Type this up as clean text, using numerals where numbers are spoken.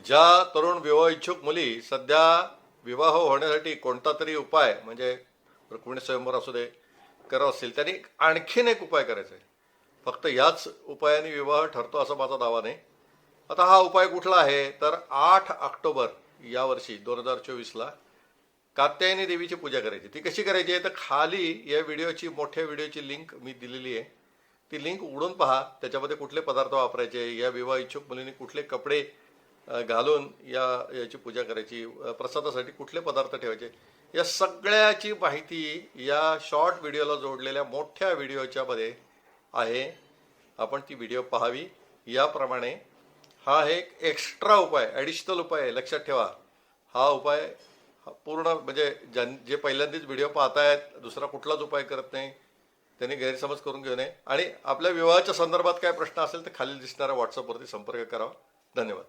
ज्या तरुण विवाह इच्छुक मुली सध्या विवाह होण्यासाठी कोणता तरी उपाय म्हणजे रुक्मिणी स्वयंवर असू दे करत असतील त्यांनी आणखीन एक उपाय करायचा आहे. फक्त याच उपायाने विवाह ठरतो असा माझा दावा नाही. आता हा उपाय कुठला आहे तर 8 ऑक्टोबर यावर्षी 2024ला कात्यायनी देवीची पूजा करायची. ती कशी करायची आहे तर खाली या व्हिडिओची मोठ्या व्हिडिओची लिंक मी दिलेली आहे. ती लिंक उघडून पहा. त्याच्यामध्ये कुठले पदार्थ वापरायचे, या विवाह इच्छुक मुलींनी कुठले कपडे घालून याची पूजा करायची, प्रसादासाठी कुठले पदार्थ ठेवायचे, या सगळ्याची माहिती या शॉर्ट व्हिडिओला जोडलेल्या मोठ्या व्हिडिओच्या मध्ये आहे. आपण ती व्हिडिओ पाहावी. याप्रमाणे हा एक एक्स्ट्रा उपाय, ॲडिशनल उपाय आहे. लक्षात ठेवा, हा उपाय पूर्ण म्हणजे जे पहिल्यांदाच व्हिडिओ पाहतायत, दुसरा कुठलाच उपाय करत नाही, त्यांनी गैरसमज करून घेऊ नये. आणि आपल्या विवाहाच्या संदर्भात काय प्रश्न असेल तर खाली दिसणाऱ्या व्हॉट्सअपवरती संपर्क करावा. धन्यवाद.